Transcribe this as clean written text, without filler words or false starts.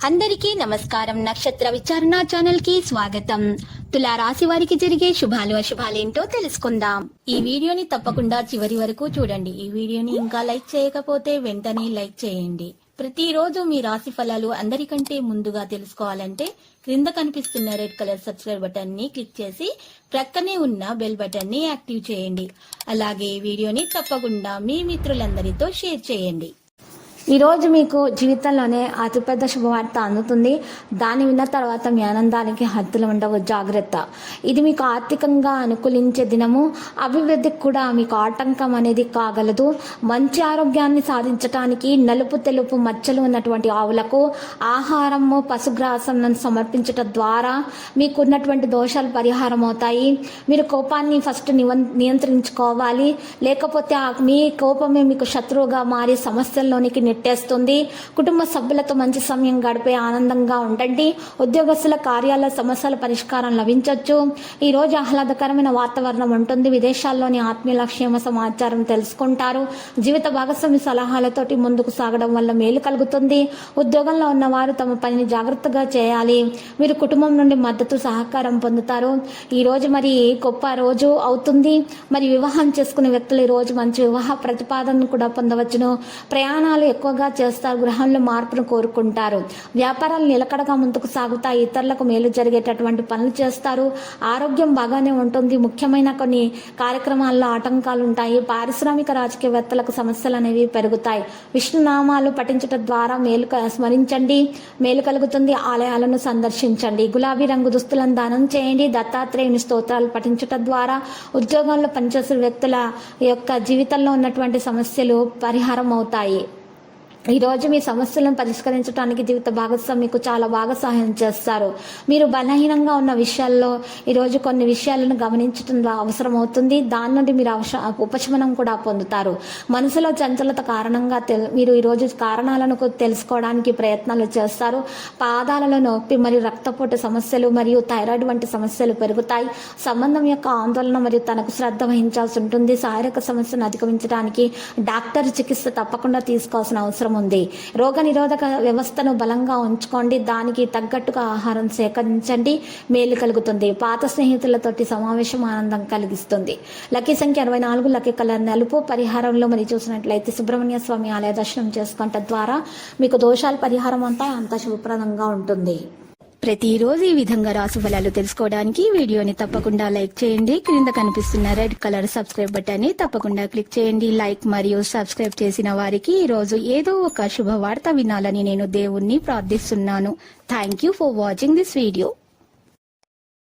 అందరికీ నమస్కారం. నక్షత్ర విచారణ ఛానల్ కి స్వాగతం. తులా రాశి వారికి జరిగే శుభాలు అశుభాలేంటో తెలుసుకుందాం. ఈ వీడియోని తప్పకుండా చివరి వరకు చూడండి. ఈ వీడియోని ఇంకా లైక్ చేయకపోతే వెంటనే లైక్ చేయండి. ప్రతిరోజు మీ రాశి ఫలాలు అందరికంటే ముందుగా తెలుసుకోవాలంటే క్రింద కనిపిస్తున్న రెడ్ కలర్ సబ్స్క్రైబ్ బటన్ ని క్లిక్ చేసి ప్రక్కనే ఉన్న బెల్ బటన్ ని యాక్టివ్ చేయండి. అలాగే ఈ వీడియోని తప్పకుండా మీ మిత్రులందరితో షేర్ చేయండి. ఈరోజు మీకు జీవితంలోనే అతిపెద్ద శుభవార్త అందుతుంది. దాన్ని విన్న తర్వాత మీ ఆనందానికి హద్దులు ఉండవు, జాగ్రత్త. ఇది మీకు ఆర్థికంగా అనుకూలించే దినము. అభివృద్ధికి కూడా మీకు ఆటంకం అనేది కాగలదు. మంచి ఆరోగ్యాన్ని సాధించడానికి నలుపు తెలుపు మచ్చలు ఉన్నటువంటి ఆవులకు ఆహారము పశుగ్రాసం సమర్పించటం ద్వారా మీకున్నటువంటి దోషాలు పరిహారం అవుతాయి. మీరు కోపాన్ని ఫస్ట్ నియంత్రించుకోవాలి. లేకపోతే మీ కోపమే మీకు శత్రువుగా మారి సమస్యల్లోనికి నెట్టేస్తుంది. కుటుంబ సభ్యులతో మంచి సమయం గడిపే ఆనందంగా ఉండండి. ఉద్యోగస్తుల కార్యాలయ సమస్యల పరిష్కారం లభించవచ్చు. ఈ రోజు ఆహ్లాదకరమైన వాతావరణం ఉంటుంది. విదేశాల్లోని ఆత్మీయుల క్షేమ సమాచారం తెలుసుకుంటారు. జీవిత భాగస్వామి సలహాలతోటి ముందుకు సాగడం వల్ల మేలు కలుగుతుంది. ఉద్యోగంలో ఉన్నవారు తమ పనిని జాగ్రత్తగా చేయాలి. మీరు కుటుంబం నుండి మద్దతు సహకారం పొందుతారు. ఈ రోజు మరి గొప్ప రోజు అవుతుంది. మరి వివాహం చేసుకునే వ్యక్తులు ఈ రోజు మంచి వివాహ ప్రతిపాదనను కూడా పొందవచ్చును. ప్రయాణాలు ఎక్కువగా చేస్తారు. గృహంలో మార్పును కోరుకుంటారు. వ్యాపారాలు నిలకడగా ముందుకు సాగుతాయి. ఇతరులకు మేలు జరిగేటటువంటి పనులు చేస్తారు. ఆరోగ్యం బాగానే ఉంటుంది. ముఖ్యమైన కొన్ని కార్యక్రమాల్లో ఆటంకాలు ఉంటాయి. పారిశ్రామిక రాజకీయవేత్తలకు సమస్యలు అనేవి పెరుగుతాయి. విష్ణునామాలు పఠించడం ద్వారా స్మరించండి, మేలు కలుగుతుంది. ఆలయాలను సందర్శించండి. గులాబీ రంగు దుస్తులను దానం చేయండి. దత్తాత్రేయుని స్తోత్రాలు పఠించడం ద్వారా ఉద్యోగంలో పనిచేసే వ్యక్తుల యొక్క జీవితంలో ఉన్నటువంటి సమస్యలు పరిహారం అవుతాయి. ఈరోజు మీ సమస్యలను పరిష్కరించడానికి జీవిత భాగస్వామి మీకు చాలా బాగా సహాయం చేస్తారు. మీరు బలహీనంగా ఉన్న విషయాల్లో ఈరోజు కొన్ని విషయాలను గమనించడం అవసరం అవుతుంది. దాని నుండి మీరు ఉపశమనం కూడా పొందుతారు. మనసులో చంచలత కారణంగా మీరు ఈరోజు కారణాలను తెలుసుకోవడానికి ప్రయత్నాలు చేస్తారు. పాదాలలో నొప్పి మరియు రక్తపోటు సమస్యలు మరియు థైరాయిడ్ వంటి సమస్యలు పెరుగుతాయి. సంబంధం యొక్క ఆందోళన మరియు తనకు శ్రద్ధ వహించాల్సి ఉంటుంది. శారీరక సమస్యను అధిగమించడానికి డాక్టర్ చికిత్స తప్పకుండా తీసుకోవాల్సిన అవసరం ఉంది. రోగ నిరోధక వ్యవస్థను బలంగా ఉంచుకోండి. దానికి తగ్గట్టుగా ఆహారం సేకరించండి, మేలు కలుగుతుంది. పాత స్నేహితులతోటి సమావేశం ఆనందం కలిగిస్తుంది. లక్కీ సంఖ్య 64, లక్కీ కలర్ నలుపు. పరిహారంలో మరి చూసినట్లయితే సుబ్రహ్మణ్య స్వామి ఆలయ దర్శనం చేసుకోవటం ద్వారా మీకు దోషాలు పరిహారం అంతా శుభప్రదంగా ఉంటుంది. ప్రతిరోజు ఈ విధంగా రాశి ఫలాలు తెలుసుకోవడానికి వీడియోని తప్పకుండా లైక్ చేయండి. క్రింద కనిపిస్తున్న రెడ్ కలర్ సబ్స్క్రైబ్ బటన్ ని తప్పకుండా క్లిక్ చేయండి. లైక్ మరియు సబ్స్క్రైబ్ చేసిన వారికి ఈ రోజు ఏదో ఒక శుభవార్త వినాలని నేను దేవుణ్ణి ప్రార్థిస్తున్నాను. Thank you for watching this video.